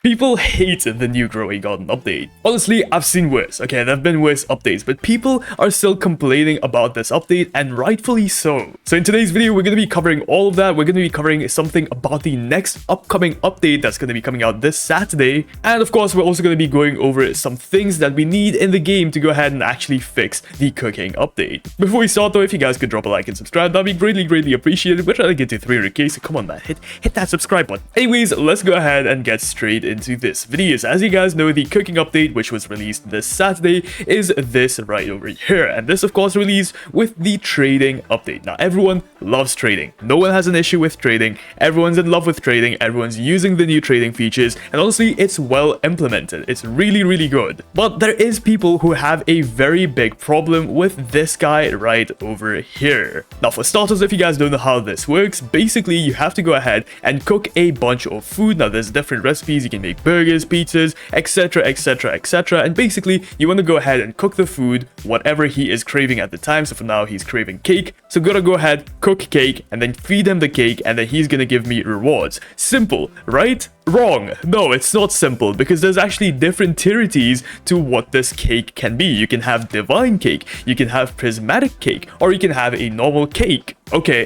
People hate the new Grow a Garden update. Honestly, I've seen worse, okay? There have been worse updates, but people are still complaining about this update, and rightfully so. So in today's video, we're going to be covering all of that. We're going to be covering something about the next upcoming update that's going to be coming out this Saturday. And of course, we're also going to be going over some things that we need in the game to go ahead and actually fix the cooking update. Before we start though, if you guys could drop a like and subscribe, that'd be greatly appreciated. We're trying to get to 300k, so come on man, hit that subscribe button. Anyways, let's go ahead and get straight into this video. So as you guys know, the cooking update, which was released this Saturday, is this right over here. And this of course released with the trading update. Now everyone loves trading. No one has an issue with trading. Everyone's in love with trading. Everyone's using the new trading features. And honestly, it's well implemented. It's really good. But there is people who have a very big problem with this guy right over here. Now for starters, if you guys don't know how this works, basically you have to go ahead and cook a bunch of food. Now there's different recipes. You can make burgers, pizzas, etc. And basically you want to go ahead and cook the food, whatever he is craving at the time. So for now he's craving cake, so gotta go ahead, cook cake, and then feed him the cake, and then he's gonna give me rewards. Simple, right? Wrong. No, it's not simple, because there's actually different tierities to what this cake can be. You can have divine cake, you can have prismatic cake, or you can have a normal cake. Okay,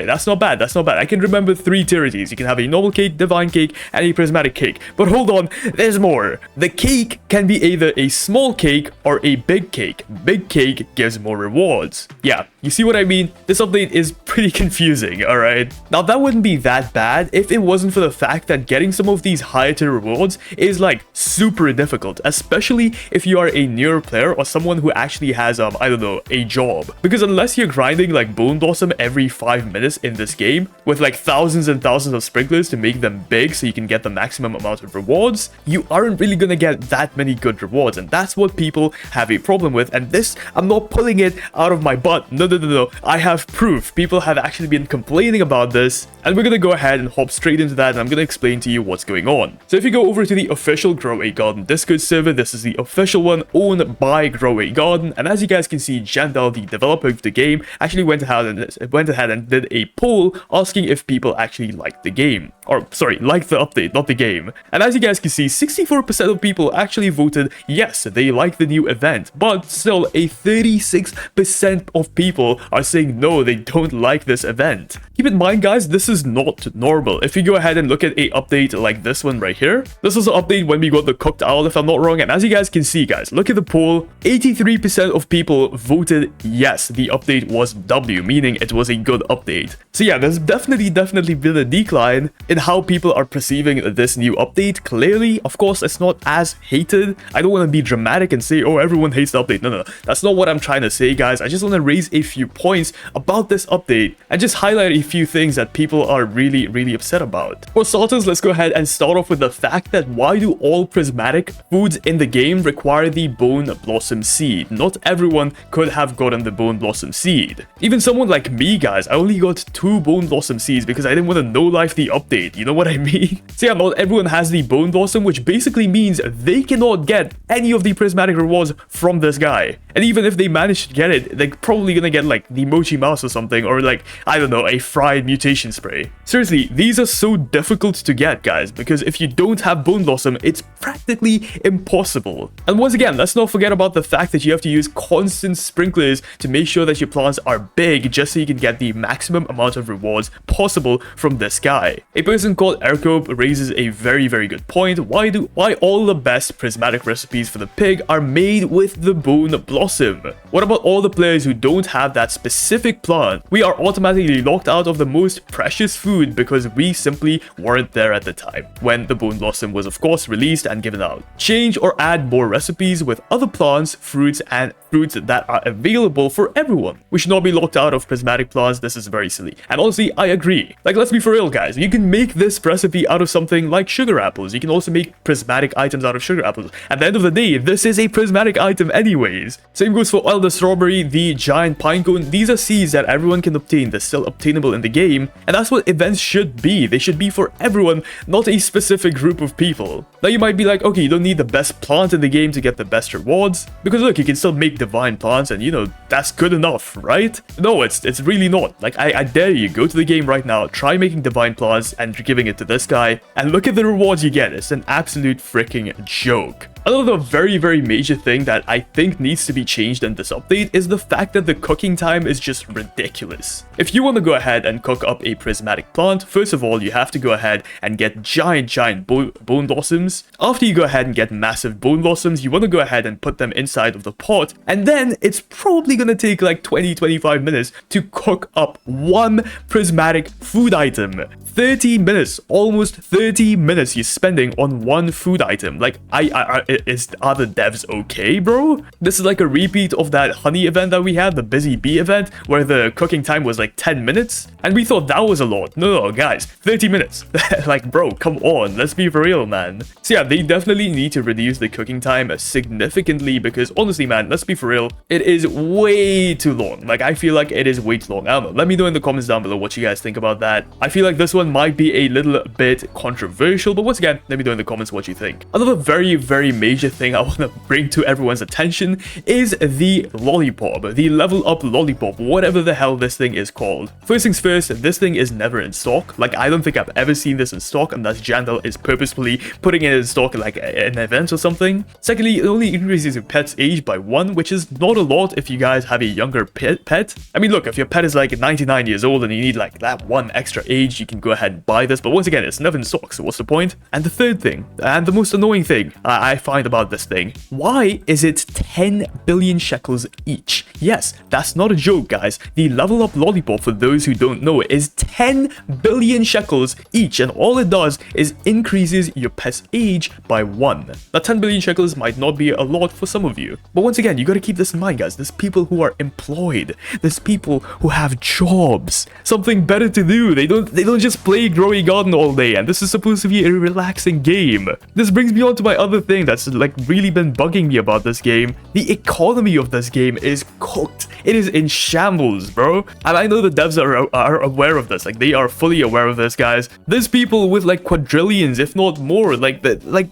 that's not bad, I can remember 3 tierities. You can have a normal cake, divine cake, and a prismatic cake. But hold on, there's more. The cake can be either a small cake or a big cake. Big cake gives more rewards. Yeah, you see what I mean? This update is pretty confusing, alright? Now that wouldn't be that bad if it wasn't for the fact that getting some of these higher tier rewards is like super difficult, especially if you are a newer player or someone who actually has I don't know, a job. Because unless you're grinding like Bone Blossom every 5 minutes in this game with like thousands and thousands of sprinklers to make them big so you can get the maximum amount of rewards, you aren't really gonna get that many good rewards, and that's what people have a problem with. And this, I'm not pulling it out of my butt. No, I have proof. People have actually been complaining about this, and we're gonna go ahead and hop straight into that, and I'm gonna explain to you what's going on. So if you go over to the official Grow a Garden Discord server, this is the official one owned by Grow a Garden, and as you guys can see, Jandal, the developer of the game, actually went ahead and did a poll asking if people actually liked the game. Or sorry, liked the update, not the game. And as you guys can see, 64% of people actually voted yes, they like the new event, but still a 36% of people are saying no, they don't like this event. Keep in mind guys, this is not normal. If you go ahead and look at a update like this one right here, this was an update when we got the cooked owl if I'm not wrong, and as you guys can see guys, look at the poll, 83% of people voted yes, the update was W, meaning it was a good update. So yeah, there's definitely been a decline in how people are perceiving this new update. Clearly, of course, it's not as hated. I don't want to be dramatic and say, oh, everyone hates the update. No, that's not what I'm trying to say, guys. I just want to raise a few points about this update and just highlight a few things that people are really upset about. For starters, let's go ahead and start off with the fact that why do all prismatic foods in the game require the Bone Blossom seed? Not everyone could have gotten the Bone Blossom seed. Even someone like me, guys, I only got 2 Bone Blossom seeds because I didn't want to no-life the update. You know what I mean? So yeah, not everyone has the Bone Blossom, which basically means they cannot get any of the prismatic rewards from this guy. And even if they manage to get it, they're probably gonna get like the Mochi Mouse or something, or like, I don't know, a fried mutation spray. Seriously, these are so difficult to get, guys, because if you don't have Bone Blossom, it's practically impossible. And once again, let's not forget about the fact that you have to use constant sprinklers to make sure that your plants are big, just so you can get the maximum amount of rewards possible from this guy. A person called Erkob raises a very good point. Why all the best prismatic recipes for the pig are made with the Bone Blossom? What about all the players who don't have that specific plant? We are automatically locked out of the most precious food because we simply weren't there at the time when the Bone Blossom was of course released and given out. Change or add more recipes with other plants, fruits that are available for everyone. We should not be locked out of prismatic plants. This is very silly. And honestly, I agree. Like, let's be for real, guys. You can make this recipe out of something like sugar apples. You can also make prismatic items out of sugar apples. At the end of the day, this is a prismatic item anyways. Same goes for Elder Strawberry, the Giant Pinecone. These are seeds that everyone can obtain. They're still obtainable in the game, and that's what events should be. They should be for everyone, not a specific group of people. Now you might be like, okay, you don't need the best plant in the game to get the best rewards, because look, you can still make divine plants, and you know, that's good enough, right? No, it's really not. Like, I dare you, go to the game right now, try making divine plants and giving it to this guy, and look at the rewards you get. It's an absolute freaking joke. Another very major thing that I think needs to be changed in this update is the fact that the cooking time is just ridiculous. If you want to go ahead and cook up a prismatic plant, first of all, you have to go ahead and get giant bone blossoms. After you go ahead and get massive bone blossoms, you want to go ahead and put them inside of the pot, and then it's probably going to take like 20-25 minutes to cook up one prismatic food item. 30 minutes, almost 30 minutes you're spending on one food item. Like, are the devs okay, bro? This is like a repeat of that honey event that we had, the busy bee event, where the cooking time was like 10 minutes, and we thought that was a lot. No, guys, 30 minutes. Like, bro, come on, let's be for real, man. So yeah, they definitely need to reduce the cooking time significantly, because honestly, man, let's be for real, it is way too long. Like, I feel like it is way too long. I don't know, let me know in the comments down below what you guys think about that. I feel like this one might be a little bit controversial, but once again, let me know in the comments what you think. Another very major thing I want to bring to everyone's attention is the lollipop, the level up lollipop, whatever the hell this thing is called. First things first, this thing is never in stock. Like, I don't think I've ever seen this in stock unless Jandal is purposefully putting it in stock like an event or something. Secondly, it only increases your pet's age by 1, which is not a lot if you guys have a younger pet. I mean, look, if your pet is like 99 years old and you need like that 1 extra age, you can go ahead and buy this, but once again, it's never in stock, so what's the point? And the third thing, and the most annoying thing I find about this thing, why is it 10 billion shekels each? Yes, that's not a joke, guys. The level up lollipop, for those who don't know, is 10 billion shekels each, and all it does is increases your pet's age by 1. Now, 10 billion shekels might not be a lot for some of you, but once again, you gotta keep this in mind, guys. There's people who are employed. There's people who have jobs, something better to do. They don't just play Growy Garden all day, and this is supposed to be a relaxing game. This brings me on to my other thing that's like really been bugging me about this game. The economy of this game is cooked. It is in shambles, bro. And I know the devs are aware of this. Like, they are fully aware of this, guys. There's people with like quadrillions, if not more. Like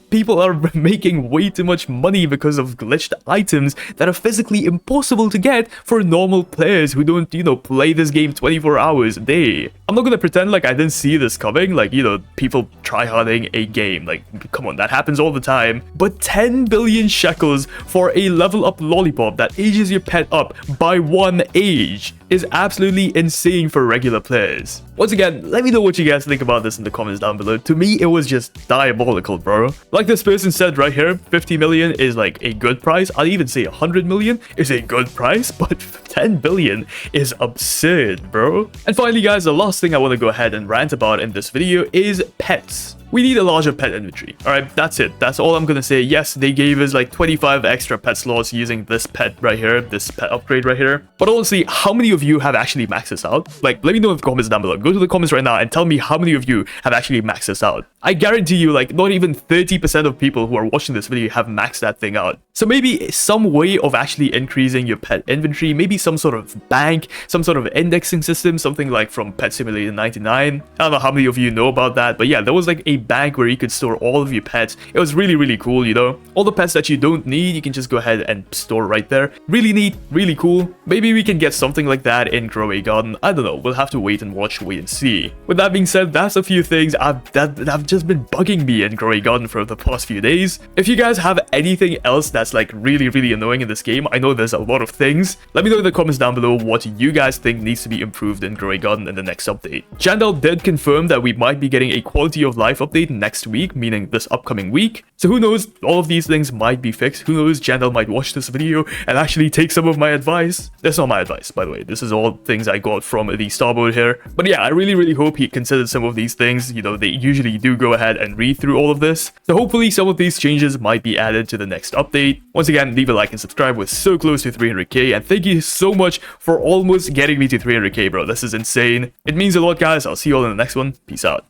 people are making way too much money because of glitched items that are physically impossible to get for normal players who don't, you know, play this game 24 hours a day. I'm not gonna pretend like I didn't see this coming. Like, you know, people tryharding a game. Like, come on, that happens all the time. But 10 billion shekels for a level up lollipop that ages your pet up by 1 age is absolutely insane for regular players. Once again, let me know what you guys think about this in the comments down below. To me, it was just diabolical, bro. Like this person said right here, 50 million is like a good price. I'd even say 100 million is a good price, but 10 billion is absurd, bro. And finally, guys, the last thing I want to go ahead and rant about in this video is pets. We need a larger pet inventory. Alright, that's it. That's all I'm gonna say. Yes, they gave us like 25 extra pet slots using this pet right here, this pet upgrade right here. But honestly, how many of you have actually maxed this out? Like, let me know in the comments down below. Go to the comments right now and tell me how many of you have actually maxed this out. I guarantee you, like, not even 30% of people who are watching this video have maxed that thing out. So maybe some way of actually increasing your pet inventory, maybe some sort of bank, some sort of indexing system, something like from Pet Simulator 99. I don't know how many of you know about that, but yeah, there was like a bank where you could store all of your pets. It was really cool, you know. All the pets that you don't need, you can just go ahead and store right there. Really neat, really cool. Maybe we can get something like that in Growy Garden. I don't know. We'll have to wait and watch, wait and see. With that being said, that's a few things that have just been bugging me in Growy Garden for the past few days. If you guys have anything else that's like really annoying in this game, I know there's a lot of things. Let me know in the comments down below what you guys think needs to be improved in Growy Garden in the next update. Jandal did confirm that we might be getting a quality of life update next week, meaning this upcoming week. So who knows, all of these things might be fixed. Who knows, Jandal might watch this video and actually take some of my advice. That's not my advice, by the way. This is all things I got from the starboard here. But yeah, I really hope he considered some of these things. You know, they usually do go ahead and read through all of this. So hopefully some of these changes might be added to the next update. Once again, leave a like and subscribe. We're so close to 300k, and thank you so much for almost getting me to 300k, bro. This is insane. It means a lot, guys. I'll see you all in the next one. Peace out.